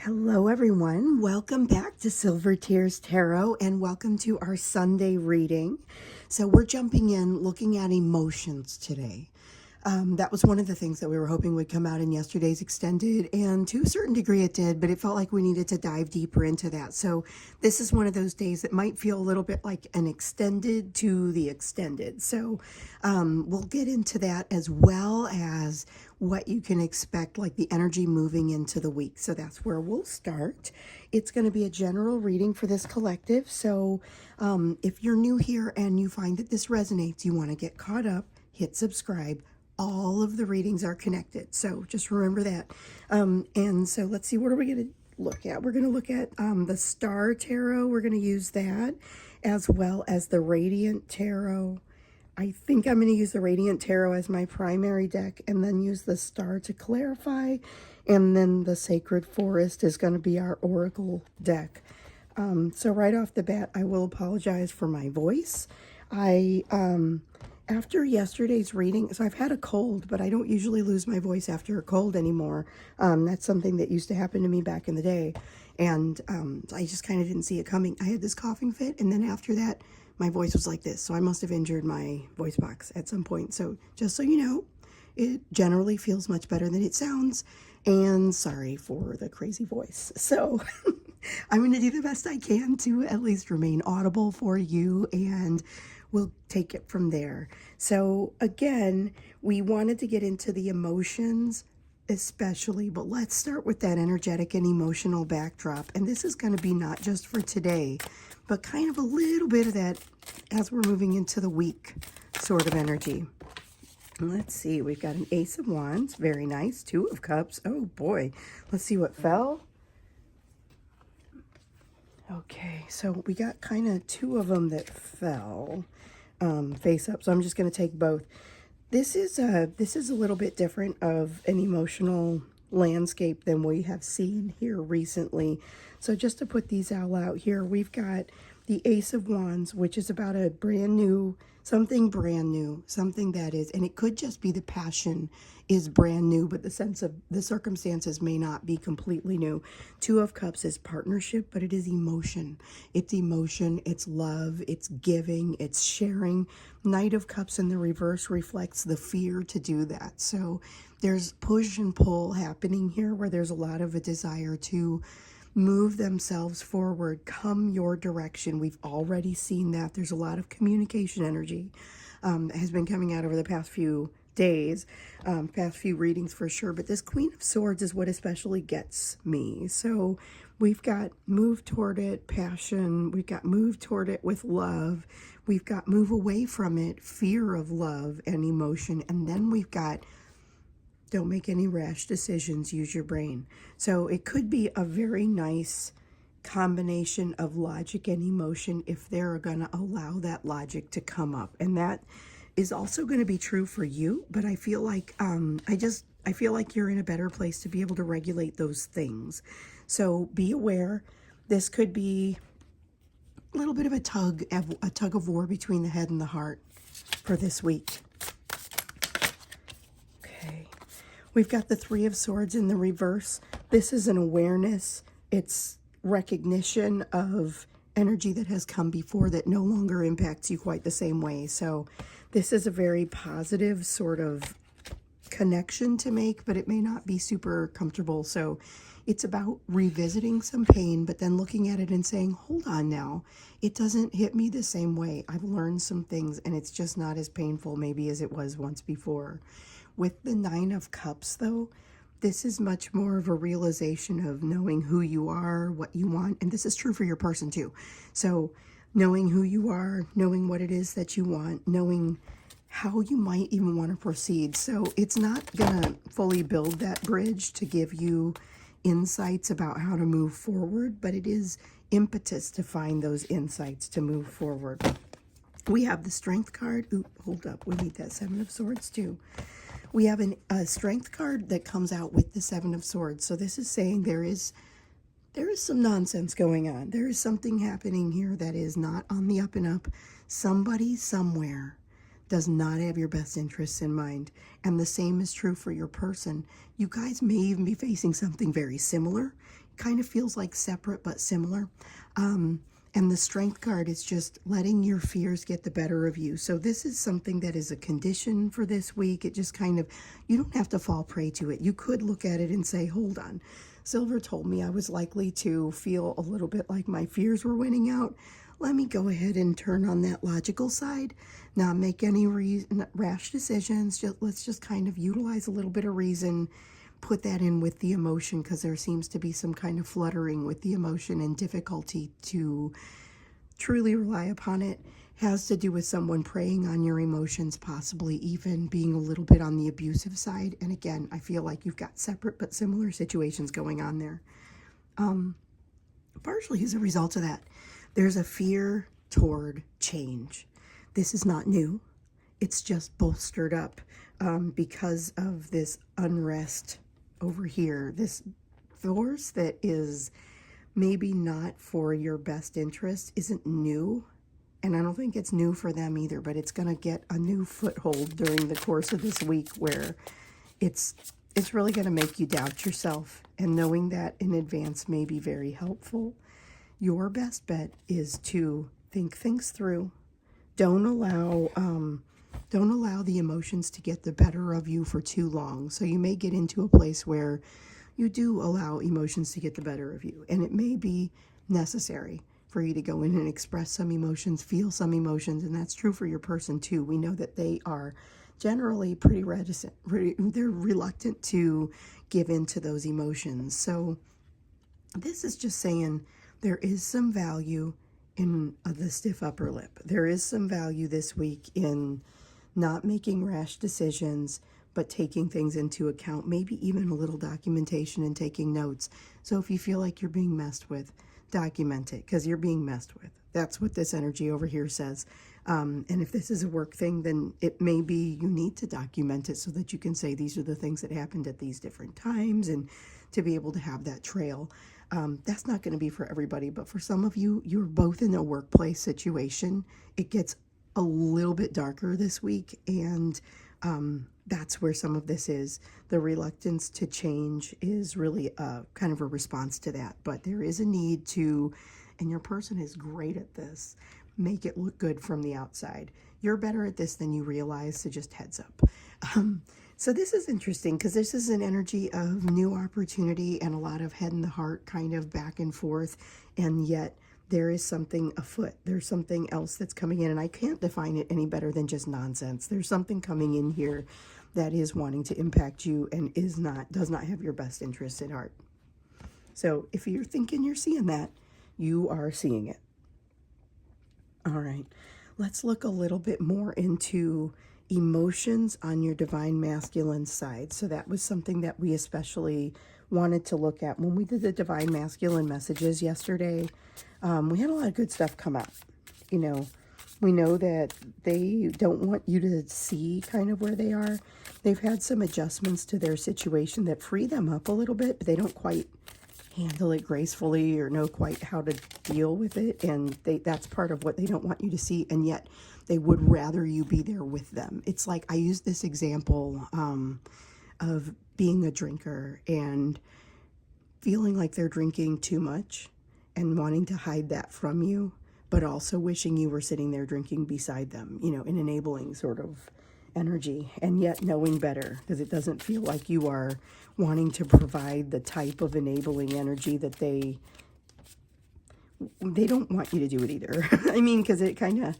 Hello, everyone. Welcome back to Silver Tears Tarot and welcome to our Sunday reading. So, we're jumping in looking at emotions today. That was one of the things that we were hoping would come out in yesterday's extended, and to a certain degree it did, but it felt like we needed to dive deeper into that. So this is one of those days that might feel a little bit like an extended to the extended. So we'll get into that as well as what you can expect, like the energy moving into the week. So that's where we'll start. It's going to be a general reading for this collective. So if you're new here and you find that this resonates, you want to get caught up, hit subscribe. All of the readings are connected, so just remember that. And so let's see, what are we going to look at? We're going to look at the Star Tarot. We're going to use that, as well as the Radiant Tarot. I think I'm going to use the Radiant Tarot as my primary deck, and then use the Star to clarify, and then the Sacred Forest is going to be our Oracle deck. So right off the bat, I will apologize for my voice. After yesterday's reading, so I've had a cold, but I don't usually lose my voice after a cold anymore. That's something that used to happen to me back in the day, and I just kind of didn't see it coming. I had this coughing fit, and then after that, my voice was like this, so I must have injured my voice box at some point. So just so you know, it generally feels much better than it sounds, and sorry for the crazy voice. So I'm going to do the best I can to at least remain audible for you, and we'll take it from there. So again, we wanted to get into the emotions especially, but let's start with that energetic and emotional backdrop. And this is going to be not just for today, but kind of a little bit of that as we're moving into the week sort of energy. Let's see, we've got an Ace of Wands, very nice. Two of Cups, oh boy. Let's see what fell. Okay, so we got kind of two of them that fell face up, so I'm just going to take both. This is a little bit different of an emotional landscape than we have seen here recently. So just to put these all out here, we've got the Ace of Wands, which is about a brand new, something that is, and it could just be the passion is brand new, but the sense of the circumstances may not be completely new. Two of Cups is partnership, but it is emotion. It's emotion, it's love, it's giving, it's sharing. Knight of Cups in the reverse reflects the fear to do that. So there's push and pull happening here, where there's a lot of a desire to move themselves forward, come your direction. We've already seen that. There's a lot of communication energy that has been coming out over the past few days, past few readings for sure. But this Queen of Swords is what especially gets me. So we've got move toward it, passion. We've got move toward it with love. We've got move away from it, fear of love and emotion. And then we've got don't make any rash decisions, use your brain. So it could be a very nice combination of logic and emotion if they're going to allow that logic to come up. And that is also going to be true for you, but I feel like I feel like you're in a better place to be able to regulate those things. So be aware. This could be a little bit of a tug of war between the head and the heart for this week. Okay. We've got the Three of Swords in the reverse. This is an awareness. It's recognition of energy that has come before that no longer impacts you quite the same way. So this is a very positive sort of connection to make, but it may not be super comfortable. So it's about revisiting some pain, but then looking at it and saying, hold on now, it doesn't hit me the same way. I've learned some things and it's just not as painful maybe as it was once before. With the Nine of Cups, though, this is much more of a realization of knowing who you are, what you want, and this is true for your person too. So knowing who you are, knowing what it is that you want, knowing how you might even want to proceed. So it's not gonna fully build that bridge to give you insights about how to move forward, but it is impetus to find those insights to move forward. We have the Strength card. Oop, hold up, we need that Seven of Swords too. We have a Strength card that comes out with the Seven of Swords. So this is saying there is some nonsense going on. There is something happening here that is not on the up and up. Somebody somewhere does not have your best interests in mind. And the same is true for your person. You guys may even be facing something very similar. kind of feels like separate but similar. And the strength card is just letting your fears get the better of you. So this is something that is a condition for this week. It just kind of, you don't have to fall prey to it. You could look at it and say, hold on. Silver told me I was likely to feel a little bit like my fears were winning out. Let me go ahead and turn on that logical side, not make any rash decisions. Let's just kind of utilize a little bit of reason, put that in with the emotion, because there seems to be some kind of fluttering with the emotion and difficulty to truly rely upon it. Has to do with someone preying on your emotions, possibly even being a little bit on the abusive side. And again, I feel like you've got separate but similar situations going on there. Partially as a result of that, there's a fear toward change. This is not new. It's just bolstered up because of this unrest over here, this force that is maybe not for your best interest, isn't new. And I don't think it's new for them either, but it's going to get a new foothold during the course of this week where it's really going to make you doubt yourself. And knowing that in advance may be very helpful. Your best bet is to think things through. Don't allow the emotions to get the better of you for too long. So you may get into a place where you do allow emotions to get the better of you. And it may be necessary for you to go in and express some emotions, feel some emotions. And that's true for your person too. We know that they are generally pretty reticent. They're reluctant to give in to those emotions. So this is just saying there is some value in the stiff upper lip. There is some value this week in not making rash decisions, but taking things into account, maybe even a little documentation and taking notes. So if you feel like you're being messed with, document it, because you're being messed with. That's what this energy over here says. And if this is a work thing, then it may be you need to document it so that you can say these are the things that happened at these different times, and to be able to have that trail. That's not going to be for everybody, but for some of you, you're both in a workplace situation. It gets a little bit darker this week, and that's where some of this is. The reluctance to change is really kind of a response to that, but there is a need to, and your person is great at this, make it look good from the outside. You're better at this than you realize, so just heads up. So this is interesting because this is an energy of new opportunity and a lot of head in the heart kind of back and forth, and yet there is something afoot. There's something else that's coming in, and I can't define it any better than just nonsense. There's something coming in here that is wanting to impact you and does not have your best interests at heart. So if you're thinking you're seeing that, you are seeing it. All right, let's look a little bit more into emotions on your divine masculine side. So that was something that we especially wanted to look at when we did the divine masculine messages yesterday. We had a lot of good stuff come up. You know, we know that they don't want you to see kind of where they are. They've had some adjustments to their situation that free them up a little bit, but they don't quite handle it gracefully or know quite how to deal with it. And that's part of what they don't want you to see. And yet they would rather you be there with them. It's like, I use this example of being a drinker and feeling like they're drinking too much and wanting to hide that from you, but also wishing you were sitting there drinking beside them, you know, an enabling sort of energy, and yet knowing better, because it doesn't feel like you are wanting to provide the type of enabling energy that they don't want you to do it either. I mean, because it kind of,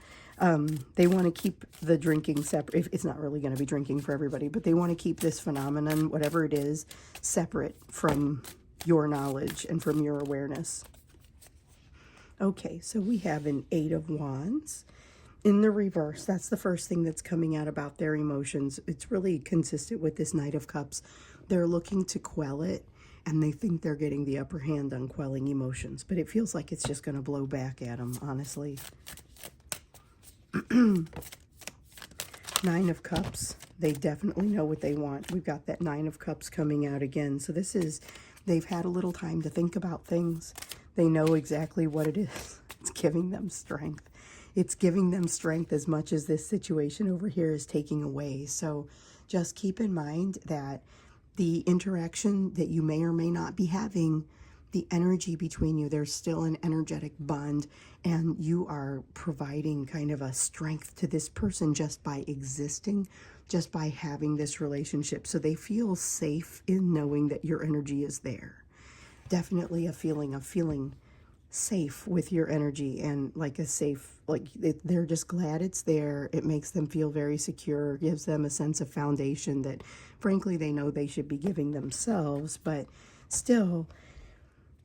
they want to keep the drinking separate. It's not really going to be drinking for everybody, but they want to keep this phenomenon, whatever it is, separate from your knowledge and from your awareness. Okay, so we have an 8 of Wands. In the reverse, that's the first thing that's coming out about their emotions. It's really consistent with this Knight of Cups. They're looking to quell it, and they think they're getting the upper hand on quelling emotions, but it feels like it's just going to blow back at them, honestly. 9 of Cups. They definitely know what they want. We've got that 9 of Cups coming out again. So this is, they've had a little time to think about things. They know exactly what it is. It's giving them strength. It's giving them strength as much as this situation over here is taking away. So just keep in mind that the interaction that you may or may not be having, the energy between you, there's still an energetic bond, and you are providing kind of a strength to this person just by existing, just by having this relationship. So they feel safe in knowing that your energy is there. Definitely a feeling of feeling safe with your energy, and like a safe, like they're just glad it's there. It makes them feel very secure, gives them a sense of foundation that frankly they know they should be giving themselves, but still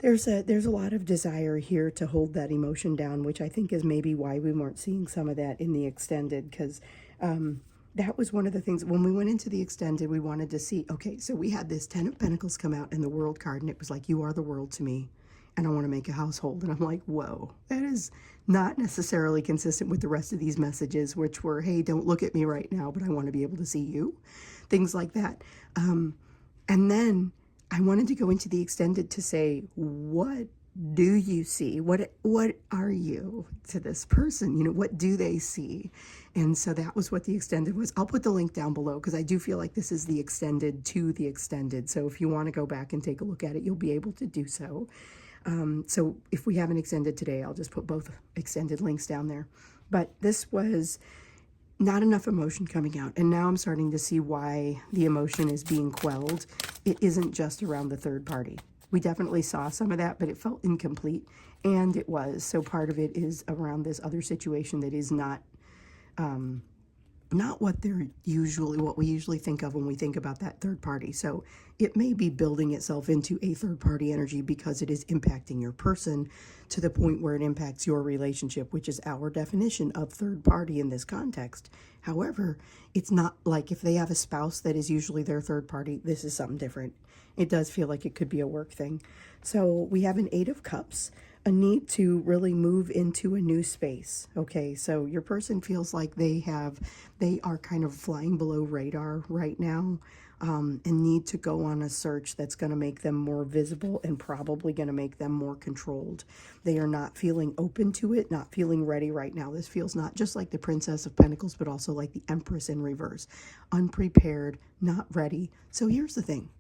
there's a lot of desire here to hold that emotion down, which I think is maybe why we weren't seeing some of that in the extended, because that was one of the things when we went into the extended. We wanted to see, okay, so we had this 10 of Pentacles come out in the World card, and it was like, you are the world to me, and I want to make a household. And I'm like, whoa, that is not necessarily consistent with the rest of these messages, which were, hey, don't look at me right now, but I want to be able to see you. Things like that. And then I wanted to go into the extended to say, what do you see? What are you to this person? You know, what do they see? And so that was what the extended was. I'll put the link down below because I do feel like this is the extended to the extended. So if you want to go back and take a look at it, you'll be able to do so. So if we haven't extended today, I'll just put both extended links down there. But this was not enough emotion coming out. And now I'm starting to see why the emotion is being quelled. It isn't just around the third party. We definitely saw some of that, but it felt incomplete. And it was. So part of it is around this other situation that is not what we usually think of when we think about that third party. So it may be building itself into a third party energy because it is impacting your person to the point where it impacts your relationship, which is our definition of third party in this context. However, it's not like if they have a spouse that is usually their third party, this is something different. It does feel like it could be a work thing. So we have an 8 of Cups, a need to really move into a new space. Okay, so your person feels like they are kind of flying below radar right now, and need to go on a search that's going to make them more visible and probably going to make them more controlled. They are not feeling open to it, not feeling ready right now. This feels not just like the Princess of Pentacles, but also like the Empress in reverse. Unprepared, not ready. So here's the thing.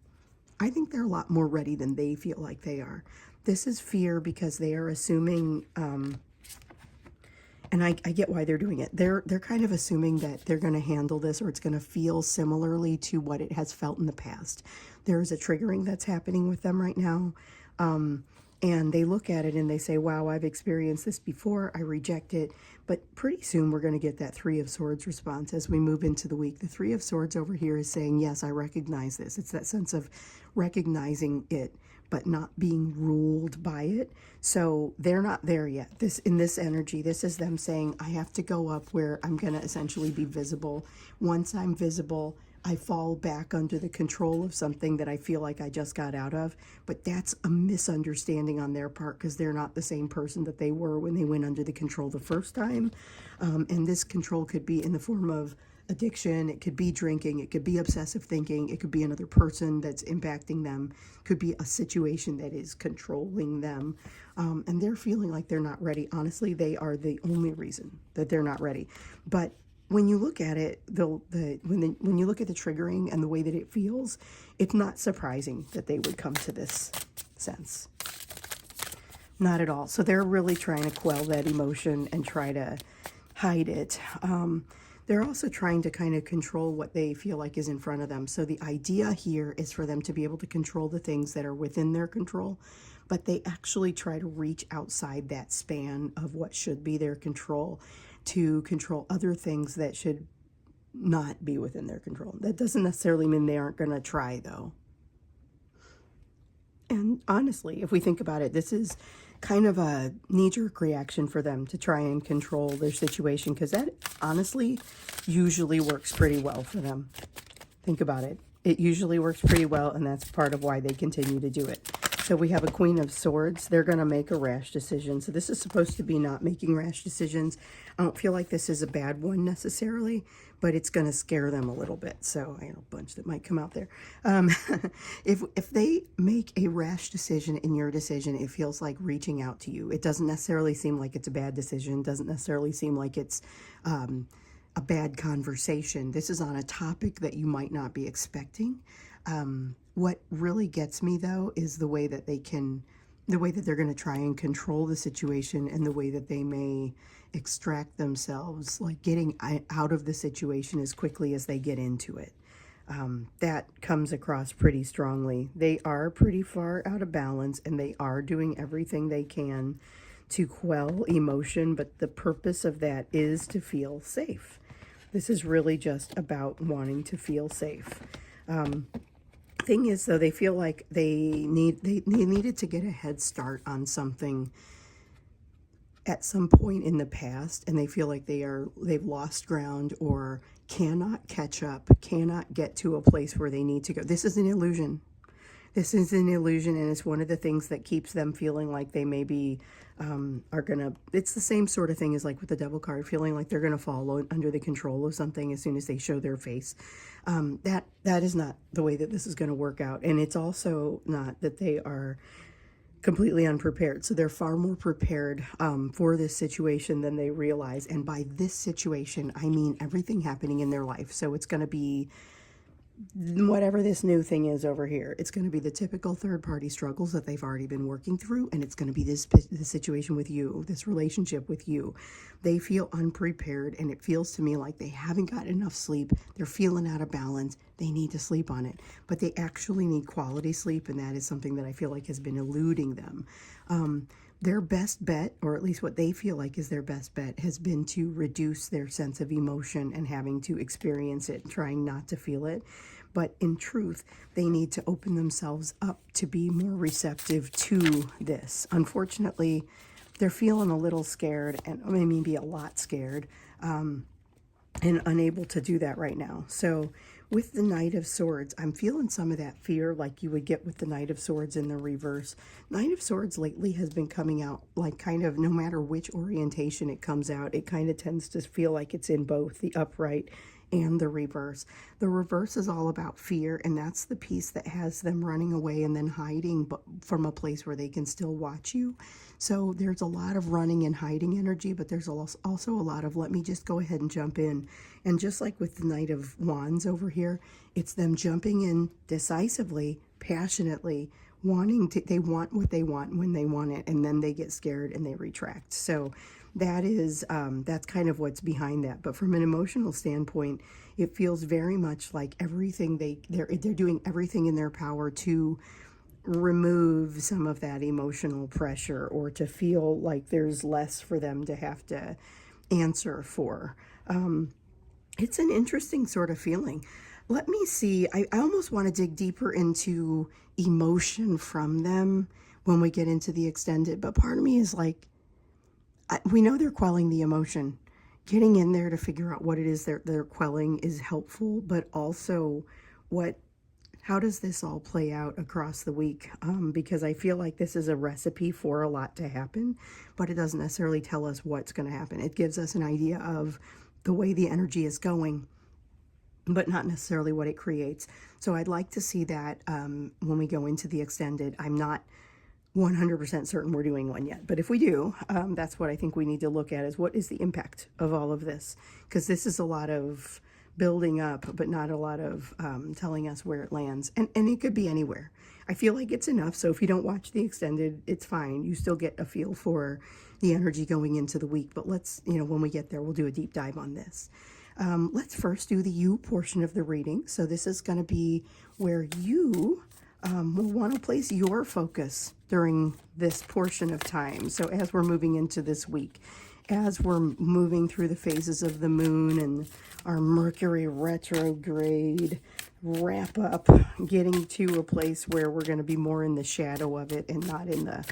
I think they're a lot more ready than they feel like they are. This is fear because they are assuming, and I get why they're doing it. They're kind of assuming that they're going to handle this, or it's going to feel similarly to what it has felt in the past. There is a triggering that's happening with them right now. And they look at it and they say, wow, I've experienced this before. I reject it. But pretty soon we're going to get that 3 of Swords response as we move into the week. The 3 of Swords over here is saying, yes, I recognize this. It's that sense of recognizing it, but not being ruled by it. So they're not there yet. In this energy, this is them saying, I have to go up where I'm going to essentially be visible. Once I'm visible, I fall back under the control of something that I feel like I just got out of. But that's a misunderstanding on their part because they're not the same person that they were when they went under the control the first time. And this control could be in the form of addiction, it could be drinking, it could be obsessive thinking, it could be another person that's impacting them, it could be a situation that is controlling them. And they're feeling like they're not ready. Honestly, they are the only reason that they're not ready. But when you look at it, when you look at the triggering and the way that it feels, it's not surprising that they would come to this sense. Not at all. So they're really trying to quell that emotion and try to hide it. They're also trying to kind of control what they feel like is in front of them. So the idea here is for them to be able to control the things that are within their control, but they actually try to reach outside that span of what should be their control to control other things that should not be within their control. That doesn't necessarily mean they aren't going to try, though. And honestly, if we think about it, this is kind of a knee-jerk reaction for them to try and control their situation, because that honestly usually works pretty well for them. Think about it. It usually works pretty well, and that's part of why they continue to do it. So we have a Queen of Swords. They're going to make a rash decision. So this is supposed to be not making rash decisions. I don't feel like this is a bad one necessarily, but it's going to scare them a little bit. So I have a bunch that might come out there. If they make a rash decision in your decision, it feels like reaching out to you. It doesn't necessarily seem like it's a bad decision. It doesn't necessarily seem like it's a bad conversation. This is on a topic that you might not be expecting. What really gets me, though, is the way that they can the way that they're going to try and control the situation, and the way that they may extract themselves, like getting out of the situation as quickly as they get into it. That comes across pretty strongly. They are pretty far out of balance, and they are doing everything they can to quell emotion, but the purpose of that is to feel safe. This is really just about wanting to feel safe. Thing is, though, they feel like they needed to get a head start on something at some point in the past, and they feel like they've lost ground, or cannot catch up, cannot get to a place where they need to go. This is an illusion. This is an illusion, and it's one of the things that keeps them feeling like they maybe are gonna. It's the same sort of thing as like with the Devil card, feeling like they're gonna fall under the control of something as soon as they show their face. That is not the way that this is going to work out, and it's also not that they are completely unprepared. So they're far more prepared for this situation than they realize. And by this situation, I mean everything happening in their life. So it's going to be whatever this new thing is over here. It's going to be the typical third-party struggles that they've already been working through, and it's going to be this situation with you, this relationship with you. They feel unprepared, and it feels to me like they haven't got enough sleep. They're feeling out of balance. They need to sleep on it, but they actually need quality sleep, and that is something that I feel like has been eluding them. Their best bet, or at least what they feel like is their best bet, has been to reduce their sense of emotion and having to experience it, trying not to feel it. But in truth, they need to open themselves up to be more receptive to this. Unfortunately, they're feeling a little scared, and maybe a lot scared, and unable to do that right now. So with the Knight of Swords, I'm feeling some of that fear like you would get with the Knight of Swords in the reverse. Knight of Swords lately has been coming out like kind of no matter which orientation it comes out, it kind of tends to feel like it's in both the upright and the reverse. The reverse is all about fear, and that's the piece that has them running away and then hiding from a place where they can still watch you. So there's a lot of running and hiding energy, but there's also a lot of let me just go ahead and jump in. And just like with the Knight of Wands over here, it's them jumping in decisively, passionately, they want what they want when they want it, and then they get scared and they retract. So that is that's kind of what's behind that. But from an emotional standpoint, it feels very much like everything they're doing everything in their power to remove some of that emotional pressure, or to feel like there's less for them to have to answer for. It's an interesting sort of feeling. Let me see. I almost want to dig deeper into emotion from them when we get into the extended, but part of me is like, we know they're quelling the emotion. Getting in there to figure out what it is they're quelling is helpful, but also how does this all play out across the week? Because I feel like this is a recipe for a lot to happen, but it doesn't necessarily tell us what's going to happen. It gives us an idea of the way the energy is going, but not necessarily what it creates. So I'd like to see that when we go into the extended. I'm not 100% certain we're doing one yet, but if we do, that's what I think we need to look at, is what is the impact of all of this, because this is a lot of building up, but not a lot of telling us where it lands, and it could be anywhere. I feel like it's enough, so if you don't watch the extended, it's fine. You still get a feel for the energy going into the week, but let's, when we get there, we'll do a deep dive on this. Let's first do the you portion of the reading. So this is going to be where you will want to place your focus during this portion of time. So as we're moving into this week, as we're moving through the phases of the moon and our Mercury retrograde wrap up, getting to a place where we're going to be more in the shadow of it and not in the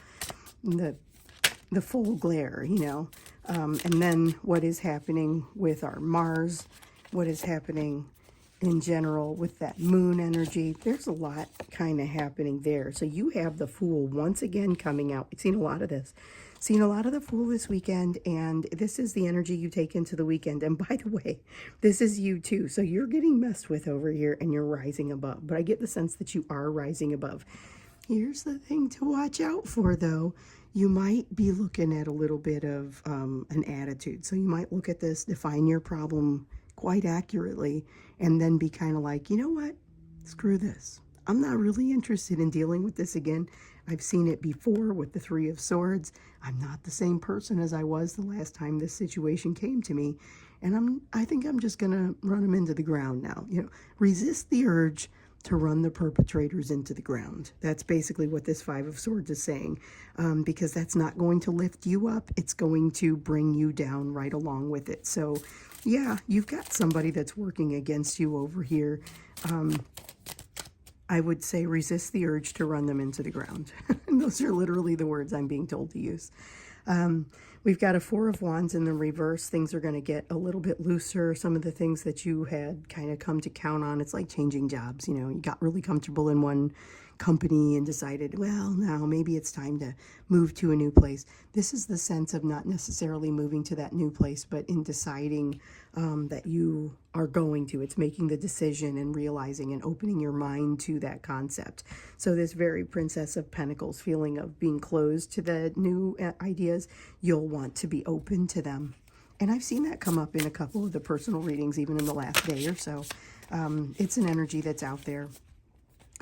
full glare, and then what is happening with our Mars, what is happening in general with that moon energy. There's a lot kind of happening there. So you have the Fool once again coming out. We've seen a lot of this. Seen a lot of the Fool this weekend, and this is the energy you take into the weekend. And by the way, this is you too. So you're getting messed with over here and you're rising above. But I get the sense that you are rising above. Here's the thing to watch out for, though. You might be looking at a little bit of an attitude. So you might look at this, define your problem quite accurately, and then be kind of like, you know what? Screw this. I'm not really interested in dealing with this again. I've seen it before with the Three of Swords. I'm not the same person as I was the last time this situation came to me. And I think I'm just going to run them into the ground now. You know, resist the urge to run the perpetrators into the ground. That's basically what this Five of Swords is saying, because that's not going to lift you up. It's going to bring you down right along with it. So yeah, you've got somebody that's working against you over here. I would say resist the urge to run them into the ground. And those are literally the words I'm being told to use. We've got a Four of Wands in the reverse. Things are going to get a little bit looser. Some of the things that you had kind of come to count on, it's like changing jobs. You know, you got really comfortable in one company and decided, well, now maybe it's time to move to a new place. This is the sense of not necessarily moving to that new place, but in deciding that you are going to. It's making the decision and realizing and opening your mind to that concept. So this very Princess of Pentacles feeling of being closed to the new ideas, you'll want to be open to them. And I've seen that come up in a couple of the personal readings, even in the last day or so. It's an energy that's out there.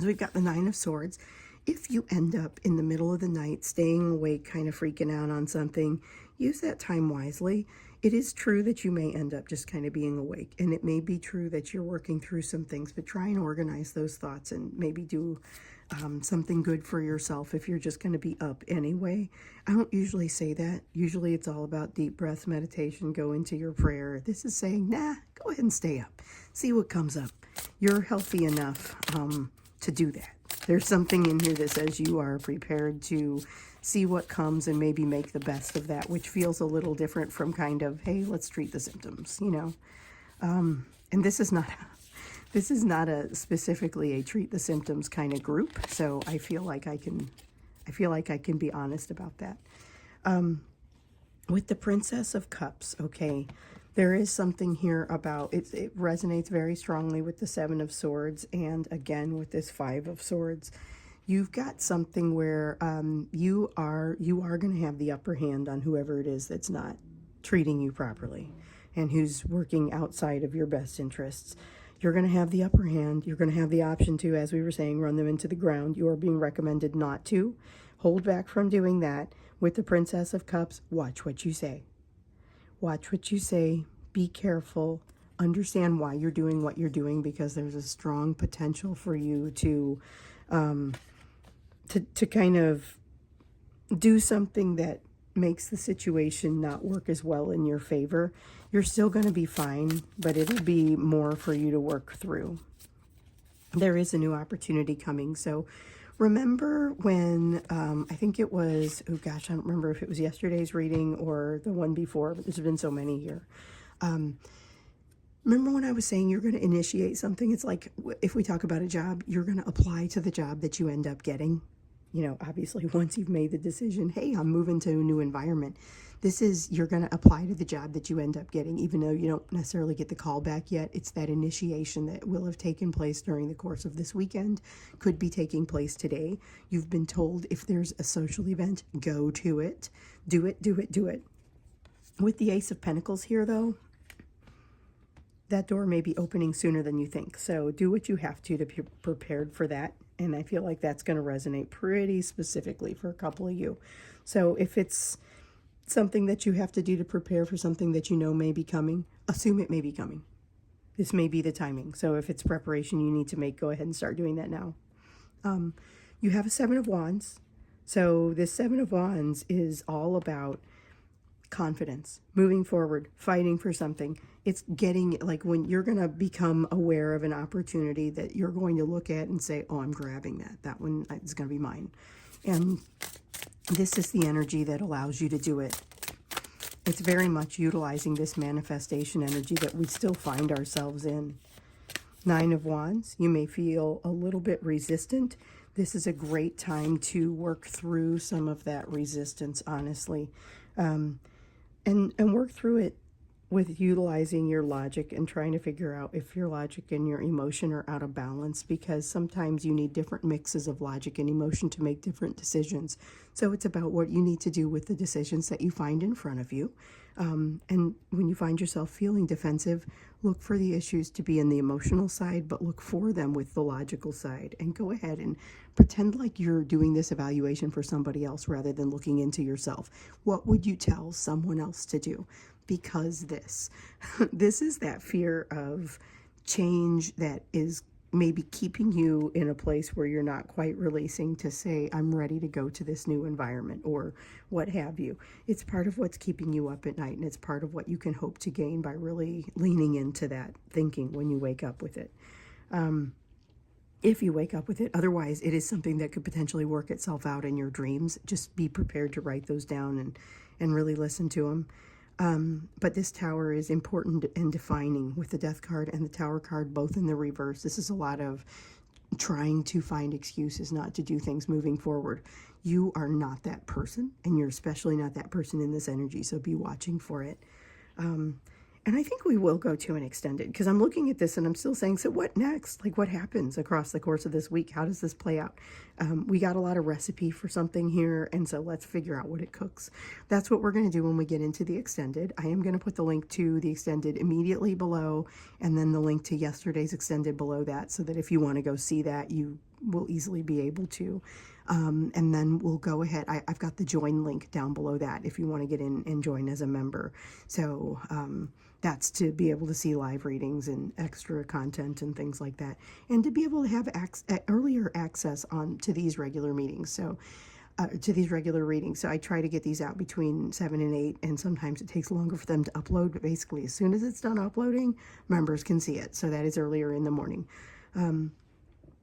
So we've got the Nine of Swords. If you end up in the middle of the night, staying awake, kind of freaking out on something, use that time wisely. It is true that you may end up just kind of being awake, and it may be true that you're working through some things, but try and organize those thoughts and maybe do something good for yourself if you're just going to be up anyway. I don't usually say that. Usually it's all about deep breaths, meditation, go into your prayer. This is saying, nah, go ahead and stay up. See what comes up. You're healthy enough to do that. There's something in here that says you are prepared to see what comes and maybe make the best of that, which feels a little different from kind of, hey, let's treat the symptoms, you know. And this is not a specifically a treat the symptoms kind of group, so I feel like I can be honest about that. With the Princess of Cups, okay, there is something here about it resonates very strongly with the Seven of Swords, and again with this Five of Swords. You've got something where you are going to have the upper hand on whoever it is that's not treating you properly and who's working outside of your best interests. You're going to have the upper hand. You're going to have the option to, as we were saying, run them into the ground. You are being recommended not to. Hold back from doing that. With the Princess of Cups, watch what you say. Watch what you say. Be careful. Understand why you're doing what you're doing, because there's a strong potential for you to kind of do something that makes the situation not work as well in your favor. You're still going to be fine, but it'll be more for you to work through. There is a new opportunity coming. So remember when, I think it was, oh gosh, I don't remember if it was yesterday's reading or the one before, but there's been so many here. Remember when I was saying you're going to initiate something? It's like if we talk about a job, you're going to apply to the job that you end up getting. You know, obviously, once you've made the decision, hey, I'm moving to a new environment. This is, you're going to apply to the job that you end up getting, even though you don't necessarily get the call back yet. It's that initiation that will have taken place during the course of this weekend, could be taking place today. You've been told if there's a social event, go to it. Do it, do it, do it. With the Ace of Pentacles here, though, that door may be opening sooner than you think. So do what you have to be prepared for that. And I feel like that's going to resonate pretty specifically for a couple of you. So if it's something that you have to do to prepare for something that you know may be coming, assume it may be coming. This may be the timing. So if it's preparation you need to make, go ahead and start doing that now. You have a Seven of Wands. So this Seven of Wands is all about confidence, moving forward, fighting for something. It's getting, like, when you're going to become aware of an opportunity that you're going to look at and say, oh, I'm grabbing that. That one is going to be mine. And this is the energy that allows you to do it. It's very much utilizing this manifestation energy that we still find ourselves in. Nine of Wands, you may feel a little bit resistant. This is a great time to work through some of that resistance, honestly. And work through it with utilizing your logic and trying to figure out if your logic and your emotion are out of balance, because sometimes you need different mixes of logic and emotion to make different decisions. So it's about what you need to do with the decisions that you find in front of you. And when you find yourself feeling defensive, look for the issues to be in the emotional side, but look for them with the logical side. And go ahead and pretend like you're doing this evaluation for somebody else rather than looking into yourself. What would you tell someone else to do? Because this is that fear of change that is maybe keeping you in a place where you're not quite releasing to say, I'm ready to go to this new environment or what have you. It's part of what's keeping you up at night, and it's part of what you can hope to gain by really leaning into that thinking when you wake up with it. If you wake up with it. Otherwise, it is something that could potentially work itself out in your dreams. Just be prepared to write those down and really listen to them. But this tower is important and defining with the death card and the tower card both in the reverse. This is a lot of trying to find excuses not to do things moving forward. You are not that person, and you're especially not that person in this energy, so be watching for it. And I think we will go to an extended, because I'm looking at this and I'm still saying, so what next? Like, what happens across the course of this week? How does this play out? We got a lot of recipe for something here, and so let's figure out what it cooks. That's what we're going to do when we get into the extended. I am going to put the link to the extended immediately below, and then the link to yesterday's extended below that, so that if you want to go see that, you will easily be able to. And then we'll go ahead. I've got the join link down below that if you want to get in and join as a member. So that's to be able to see live readings and extra content and things like that, and to be able to have earlier access to these regular meetings. So to these regular readings. So I try to get these out between 7 and 8, and sometimes it takes longer for them to upload, but basically as soon as it's done uploading, members can see it. So that is earlier in the morning.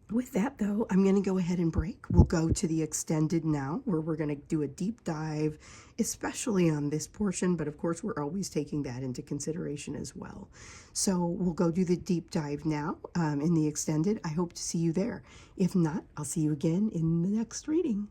With that, though, I'm going to go ahead and break. We'll go to the extended now, where we're going to do a deep dive, especially on this portion, but of course we're always taking that into consideration as well. So we'll go do the deep dive now in the extended. I hope to see you there. If not, I'll see you again in the next reading.